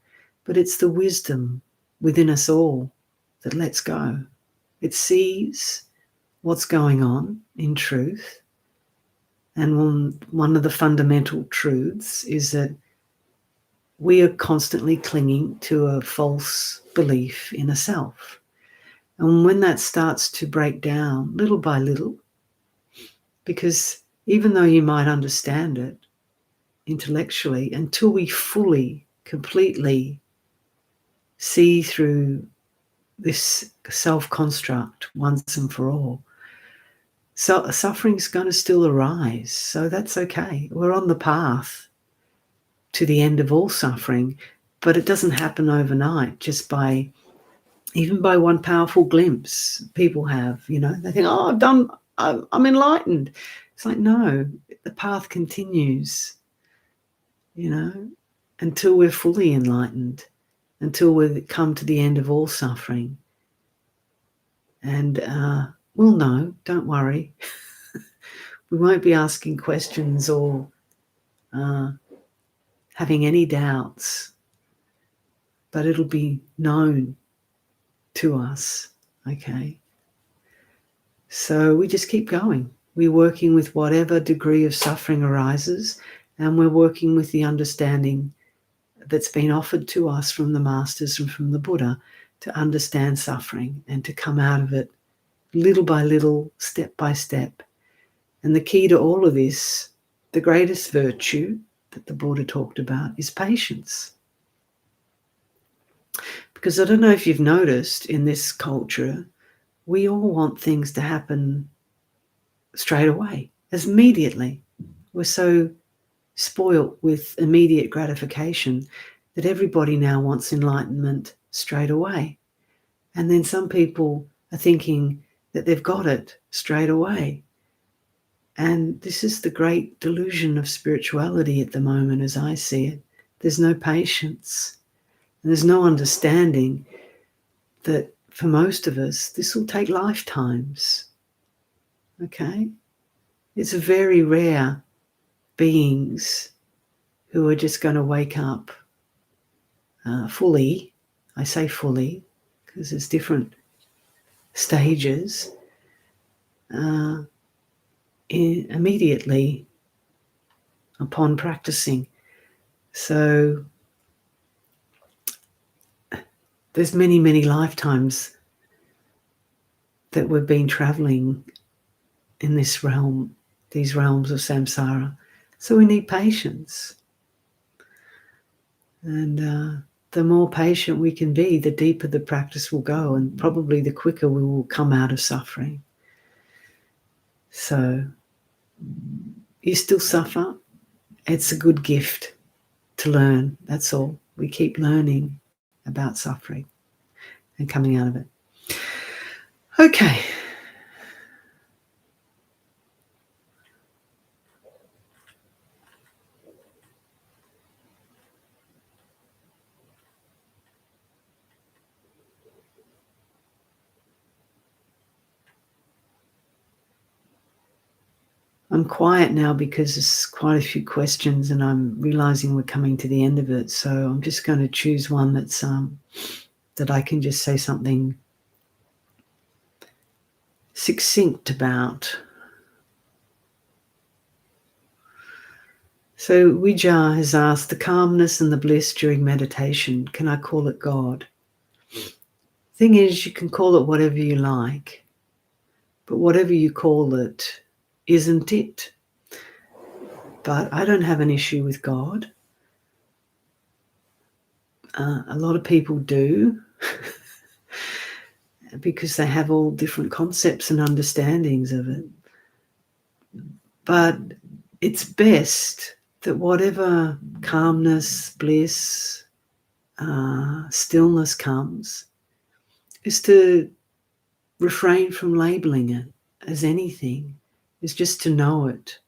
but it's the wisdom within us all that lets go. It sees what's going on in truth. And one of the fundamental truths is that we are constantly clinging to a false belief in a self. And when that starts to break down little by little, because even though you might understand it intellectually, until we fully, completely see through this self-construct once and for all, so suffering's going to still arise. So that's okay. We're on the path to the end of all suffering, but it doesn't happen overnight, just even by one powerful glimpse people have. They think, oh, I'm enlightened. It's like, no, the path continues, until we're fully enlightened, until we come to the end of all suffering. And we'll know, don't worry. We won't be asking questions or having any doubts, but it'll be known to us, okay? So we just keep going. We're working with whatever degree of suffering arises, and we're working with the understanding that's been offered to us from the masters and from the Buddha to understand suffering and to come out of it little by little, step by step. And the key to all of this, the greatest virtue that the Buddha talked about, is patience. Because I don't know if you've noticed in this culture, we all want things to happen straight away, immediately. We're so spoilt with immediate gratification that everybody now wants enlightenment straight away. And then some people are thinking that they've got it straight away. And this is the great delusion of spirituality at the moment, as I see it. There's no patience. And there's no understanding that for most of us, this will take lifetimes. Okay? It's very rare beings who are just going to wake up fully. I say fully because there's different stages immediately upon practicing. So there's many, many lifetimes that we've been traveling in this realm, these realms of samsara. So we need patience. And the more patient we can be, the deeper the practice will go, and probably the quicker we will come out of suffering. So you still suffer. It's a good gift to learn. That's all. We keep learning about suffering and coming out of it. Okay. I'm quiet now because there's quite a few questions and I'm realizing we're coming to the end of it. So I'm just going to choose one that's that I can just say something succinct about. So Wijah has asked, the calmness and the bliss during meditation, can I call it God? Thing is, you can call it whatever you like, but whatever you call it isn't it. But I don't have an issue with God. A lot of people do because they have all different concepts and understandings of it. But it's best that whatever calmness, bliss, stillness comes is to refrain from labeling it as anything, is just to know it.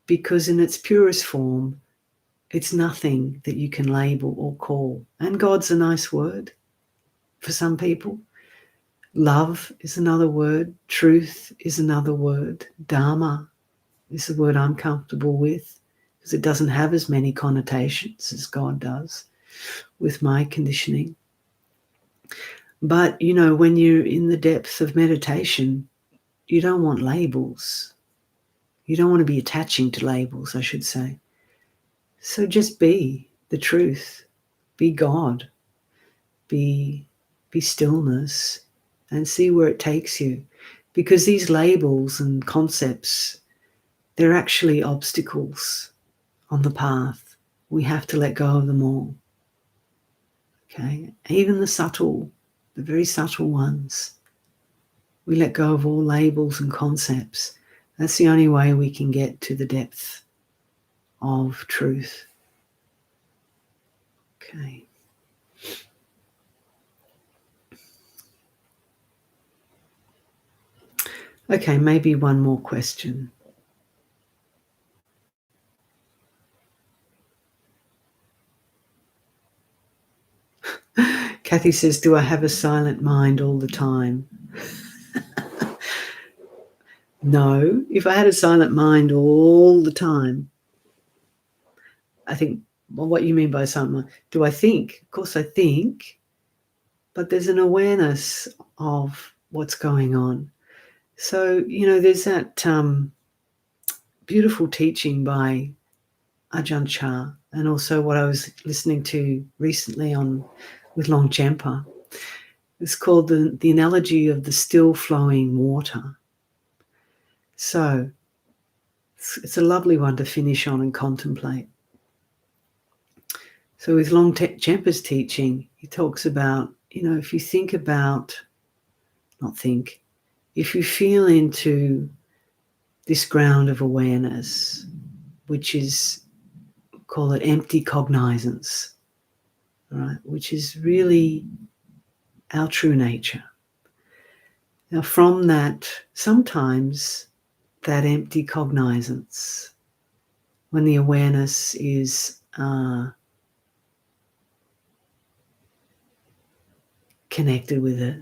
Because in its purest form, it's nothing that you can label or call. And God's a nice word for some people. Love is another word. Truth is another word. Dharma is a word I'm comfortable with because it doesn't have as many connotations as God does with my conditioning. But, you know, when you're in the depths of meditation, you don't want labels. You don't want to be attaching to labels, I should say. So just be the truth. Be God. Be stillness and see where it takes you. Because these labels and concepts, they're actually obstacles on the path. We have to let go of them all. Okay? Even the very subtle ones. We let go of all labels and concepts. That's the only way we can get to the depth of truth. Okay. Okay, maybe one more question. Kathy says, do I have a silent mind all the time? No. If I had a silent mind all the time, I think, well, what you mean by silent mind? Do I think? Of course I think, but there's an awareness of what's going on. So, you know, there's that beautiful teaching by Ajahn Chah, and also what I was listening to recently with Longchenpa. It's called the analogy of the still flowing water. So it's a lovely one to finish on and contemplate. So with Longchenpa's teaching, he talks about, you know, if you if you feel into this ground of awareness, which is, call it empty cognizance, right, which is really our true nature. Now from that, sometimes that empty cognizance, when the awareness is connected with it,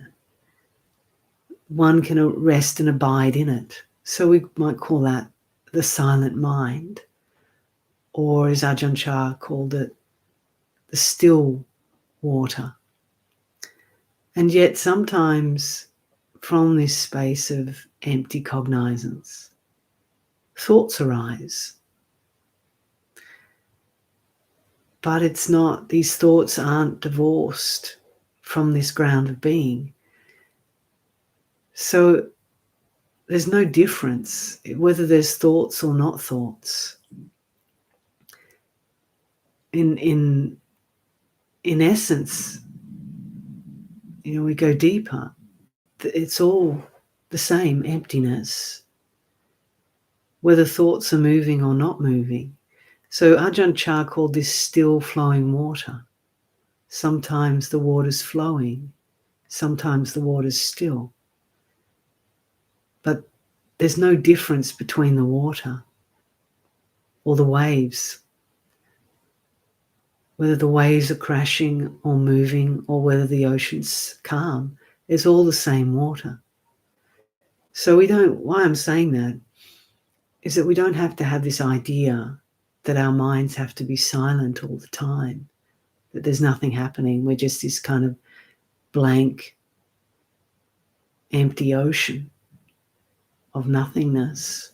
one can rest and abide in it. So we might call that the silent mind, or as Ajahn Chah called it, the still water. And yet sometimes from this space of empty cognizance, thoughts arise. But it's not, these thoughts aren't divorced from this ground of being. So there's no difference whether there's thoughts or not thoughts. In essence, we go deeper. It's all the same emptiness, whether thoughts are moving or not moving. So Ajahn Chah called this still flowing water. Sometimes the water's flowing, sometimes the water's still. But there's no difference between the water or the waves. Whether the waves are crashing or moving or whether the ocean's calm, it's all the same water. So why I'm saying that is that we don't have to have this idea that our minds have to be silent all the time, that there's nothing happening. We're just this kind of blank, empty ocean of nothingness,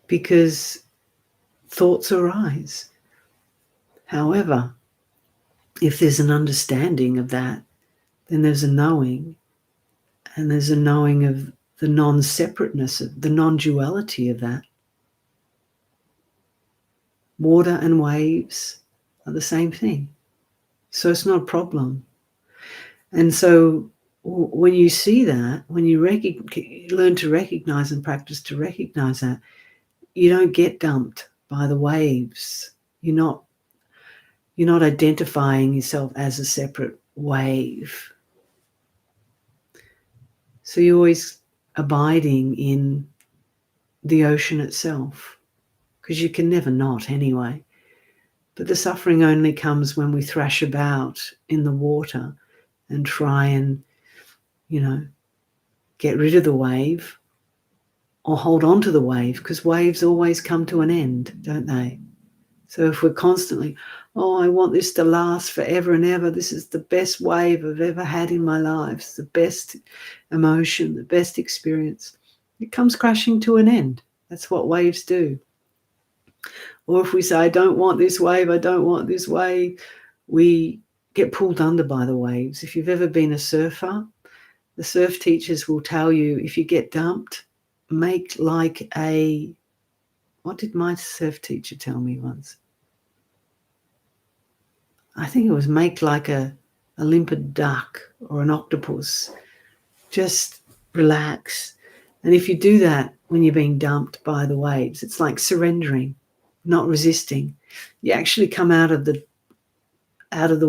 because thoughts arise. However, if there's an understanding of that, then there's a knowing, and there's a knowing of the non-separateness, of the non-duality of that. Water and waves are the same thing. So it's not a problem. And so when you see that, when you learn to recognize and practice to recognize that, you don't get dumped by the waves. You're not identifying yourself as a separate wave. So you're always abiding in the ocean itself, because you can never not anyway. But the suffering only comes when we thrash about in the water and try and, get rid of the wave or hold on to the wave, because waves always come to an end, don't they? So if we're constantly, I want this to last forever and ever, this is the best wave I've ever had in my life, it's the best emotion, the best experience, it comes crashing to an end. That's what waves do. Or if we say, I don't want this wave, I don't want this wave, we get pulled under by the waves. If you've ever been a surfer, the surf teachers will tell you, if you get dumped, make like what did my surf teacher tell me once? I think it was make like a limpid duck or an octopus. Just relax. And if you do that when you're being dumped by the waves, it's like surrendering, not resisting. You actually come out of the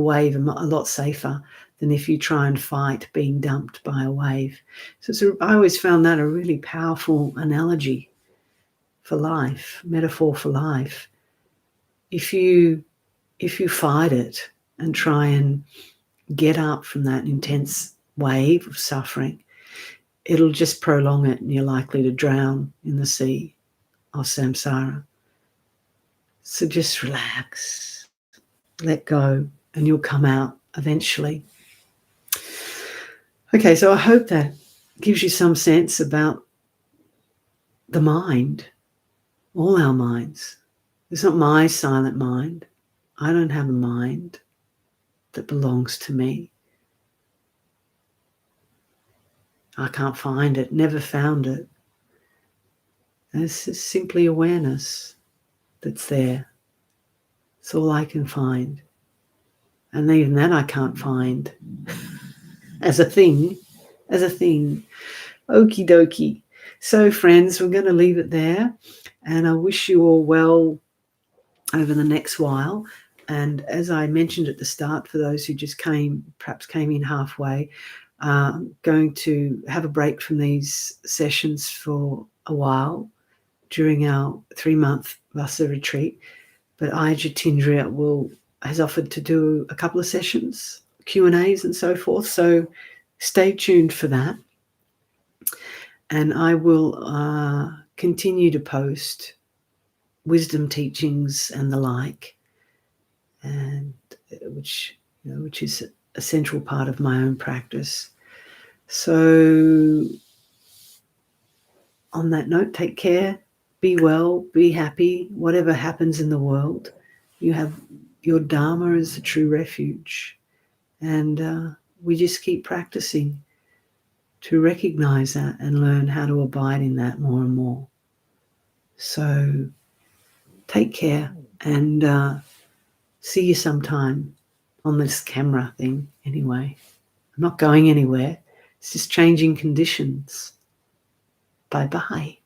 wave a lot safer than if you try and fight being dumped by a wave. So I always found that a really powerful analogy for life, metaphor for life. If you fight it and try and get up from that intense wave of suffering, it'll just prolong it, and you're likely to drown in the sea of samsara. So just relax, let go, and you'll come out eventually. Okay, so I hope that gives you some sense about the mind, all our minds. It's not my silent mind. I don't have a mind that belongs to me. I can't find it, never found it. And it's just simply awareness that's there. It's all I can find. And even that I can't find as a thing. Okie dokie. So friends, we're going to leave it there. And I wish you all well over the next while. And as I mentioned at the start, for those who just perhaps came in halfway, going to have a break from these sessions for a while during our 3-month Vasa retreat. But Ayya Tindriya has offered to do a couple of sessions, Q&As and so forth. So stay tuned for that. And I will continue to post wisdom teachings and the like, and which is a central part of my own practice. So on that note, take care, be well, be happy, whatever happens in the world. You have your Dharma as a true refuge. And we just keep practicing to recognize that and learn how to abide in that more and more. So take care, and see you sometime on this camera thing anyway. I'm not going anywhere. It's just changing conditions. Bye-bye.